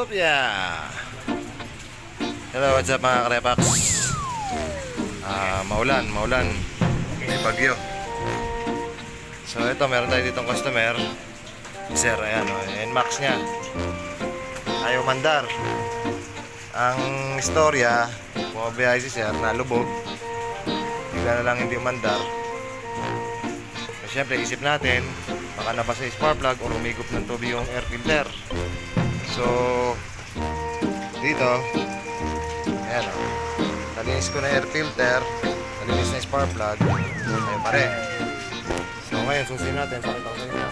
Utopia. Hello, what's up mga karepax? Maulan. May bagyo. So ito, meron tayo ditong customer. Sir, ayan o, NMAX niya. Ayaw mandar. Ang istorya, bumabiyahe si sir, nalubog. Bigla na lang hindi mandar. So syempre, isip natin, baka nabasa yung spark plug o umigop ng tubig yung air filter. So dito, ayan o, nalinis ko na air filter, nalinis na yung spark plug, ayun pa rin. So ngayon, susin natin, pakita ko sa inyo.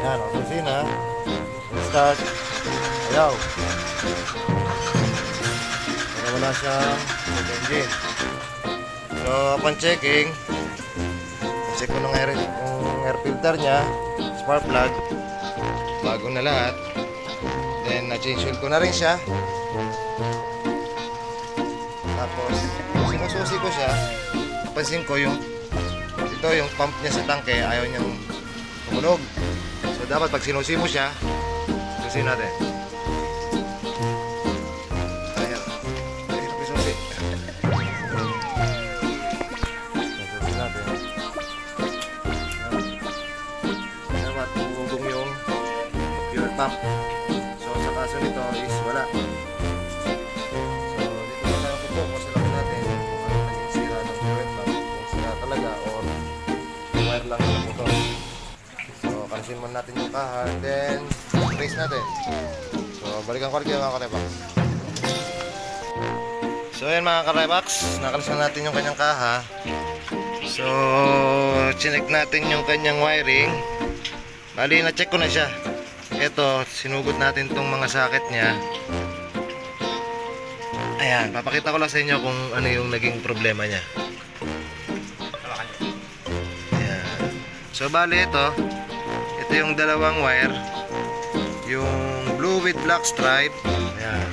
Ayan o, susin ha. Start. Ayaw. Kaya wala siyang check engine. So upon checking, check ko ng air filter nya, spark plug, bago na lahat. Then na-change oil ko na rin siya. Tapos sinususi ko siya. Napansin ko yung pump niya sa tangke, ayaw niyang tumunog. So dapat pag sinusi mo siya, susi natin. Ayan, hirap isusi. Susi natin. Dapat tumugong yung fuel pump. So sa kaso nito is wala. So dito na tayo kupo kung silapin natin kung ano naging sira ng fuel pump, kung sira talaga or wire lang yung motor. So kalisin muna natin yung kaha and then trace natin. So balikan ko rin mga karepax. So ayan mga karepax, nakalisan natin yung kanyang kaha. So chinek natin yung kanyang wiring. Bali na check ko na siya. Ito, sinugod natin tong mga socket niya. Ayan, papakita ko lang sa inyo kung ano yung naging problema niya. Ayan. So bali ito yung dalawang wire, yung blue with black stripe, ayan,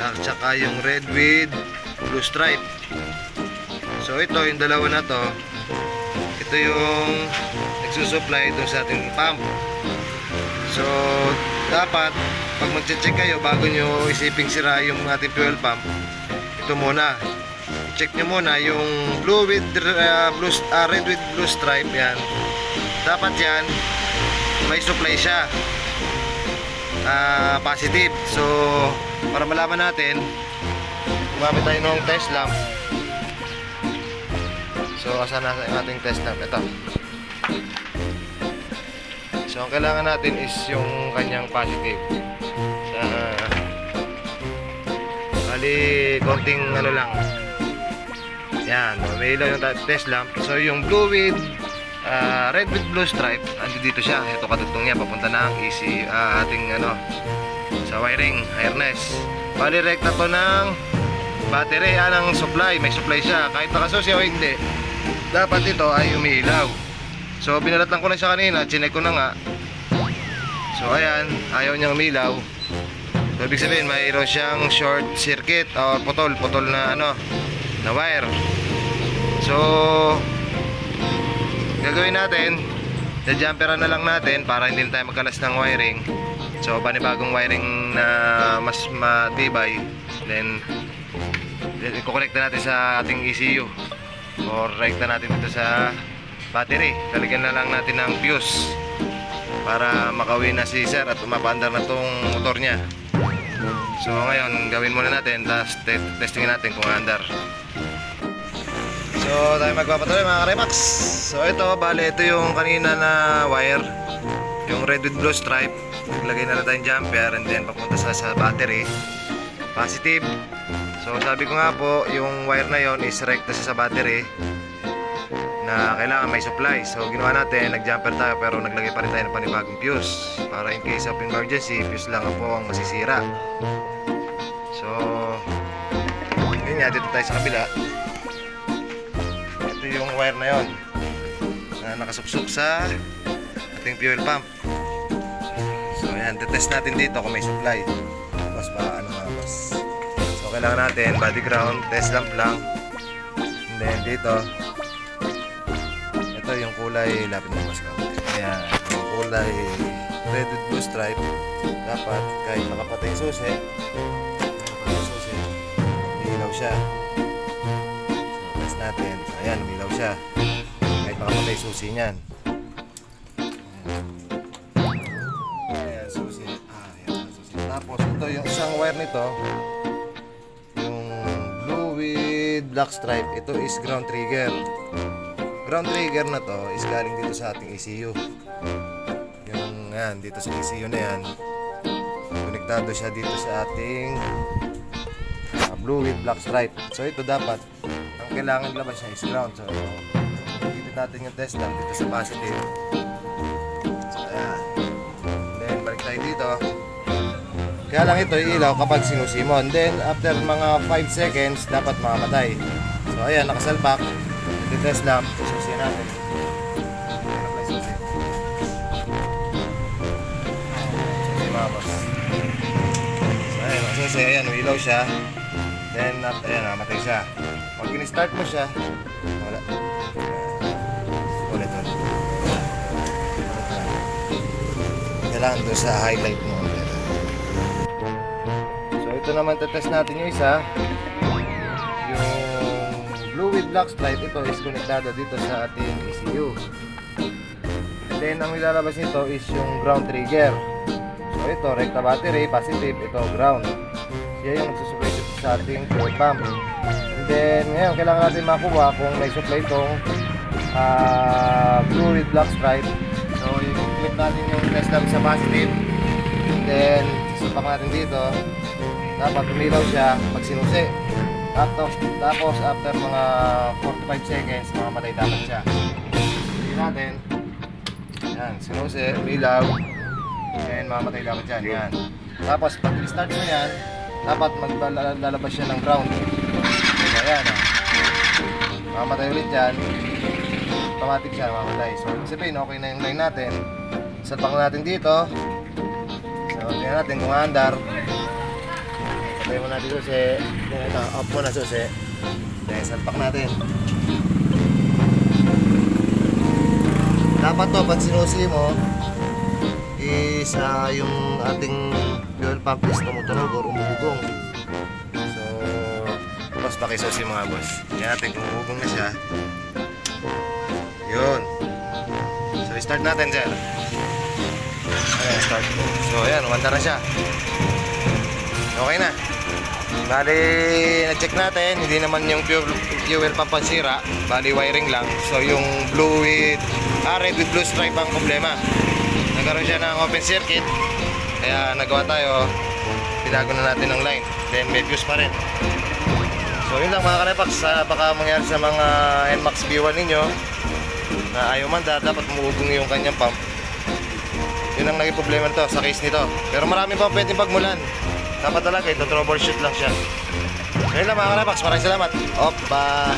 at saka yung red with blue stripe. So ito, yung dalawa na to, ito yung nagsusupply dun sa ating pump. So dapat pag mag-check kayo, bago nyo isiping sira yung ating fuel pump, ito muna, check nyo muna yung blue with red with blue stripe. Yan, dapat yan may supply siya, positive. So para malaman natin, gumamit tayo ng test lamp. So asan na yung ating test lamp? Ito. So ang kailangan natin is yung kanyang positive. Bali konting ano lang. Yan, may ilaw yung test lamp. So yung blue with red with blue stripe, ando dito siya. Ito kadugtong niya, papunta na ang AC ating sa wiring harness. Bali rekta to ng battery, ng supply. May supply siya, kahit nakasusi o hindi, dapat ito ay umiilaw. So binalatan ko na siya kanina, chinek ko na nga. So ayan, ayaw niyang umilaw. So ibig sabihin mayroon siyang short circuit o putol na na wire. So gagawin natin, na-jumperan na lang natin para hindi na tayo magkalas ng wiring. So panibagong wiring na mas matibay. Then i-connecta natin sa ating ECU or rekta natin dito sa battery. Lalagyan na lang natin ng fuse para makauwi na si sir at umapaandar na tong motor niya. So ngayon gawin muna natin, tapos testingin natin kung andar. So tayo magpapatuloy mga karepax. So ito, bale ito yung kanina na wire, yung red with blue stripe. Naglagay na lang tayong jumper and then papunta sa battery, positive. So sabi ko nga po, yung wire na yon is rekta sa battery na kailangan may supply. So ginawa natin, nag-jumper tayo pero naglagay pa rin tayo ng panibagong fuse para in case of emergency, fuse lang po ang masisira. So yun nga, dito tayo sa kabila. Ito yung wire na yon na nakasuksok sa ating fuel pump. So ayan, test natin dito kung may supply. Tapos pa boss. So kailangan natin body ground, test lamp lang. And then dito, ito kulay, lapit na mas kaunti. Ayan, yung kulay red with blue stripe, dapat kahit nakapatay yung susi, umilaw siya. So, test natin. So, ayan, umilaw siya. Kahit nakapatay yung susi niyan. Ayan, susi. Ayan, susi. Tapos, ito yung isang wire nito, yung blue with black stripe, ito is ground trigger. Ground trigger na to is galing dito sa ating ECU. Yung yan, dito sa ECU na yan, konektado siya dito sa ating blue with black stripe. So ito dapat, ang kailangan labas niya is ground. So ikipit natin yung test lang dito sa positive. So ayan. Then balik tayo dito. Kaya lang ito ilaw kapag sinusimon. Then after mga 5 seconds, dapat makamatay. So ayan, nakasalpak. Test lang, susi natin. Susi mga boss. So ayan, susi, ayan, ilaw siya. Then, ayan, namatay siya. Pag in-start mo siya, wala. Ulit. Kailangan doon sa highlight mo. So ito naman, test natin yung isa. Blue with black stripe, ito is konektado dito sa ating ECU. And then ang ilalabas nito is yung ground trigger. So ito, recta battery, positive, ito ground. Siya yung nagsusupply sa ating fuel pump. And then ngayon, kailangan natin makuha kung may supply itong blue with black stripe. So i-click natin yung test lamp sa positive. And then susupak natin dito. Dapat umilaw siya pag sinusi. Tapos after mga 45 seconds, mamamatay dapat siya. Hindi natin. Yan, sinusi, umilaw. And mamamatay dapat yan. Yan. Tapos pag i-start mo yan, dapat maglalabas siya ng ground. So yan. Mamamatay ulit yan. Automatic siya, mamamatay. So ibig sabihin, okay na yung line natin. Salpak natin dito. So tingnan natin kung andar. Sabay mo natin susi. Ito, off mo na susi. Then, salpak natin. Dapat to, pag sinusi mo, is yung ating fuel pump is tumutunog o umugong. So, bukas pa kay susi mga boss. Tingnan natin kung umugong na siya. Yun. So, start natin, sir. Ayan, start. So, ayan, umandar na siya. Okay na. Bali, na-check natin, hindi naman yung fuel pump ang sira, bali wiring lang. So yung blue with, red with blue stripe ang problema. Nagkaroon siya ng open circuit, kaya nagawa tayo, tinago na natin ng line. Then may fuse pa rin. So yun lang mga kanapax, baka mangyari sa mga NMAX B1 ninyo na ayaw mandar, dapat umuugong yung kanyang pump. Yun ang naging problema nito sa case nito. Pero marami pang pwedeng pagmulan. Dapat talaga ito, troubleshoot lang siya. Ngayon lang mga kanapax, maraming salamat. Opa!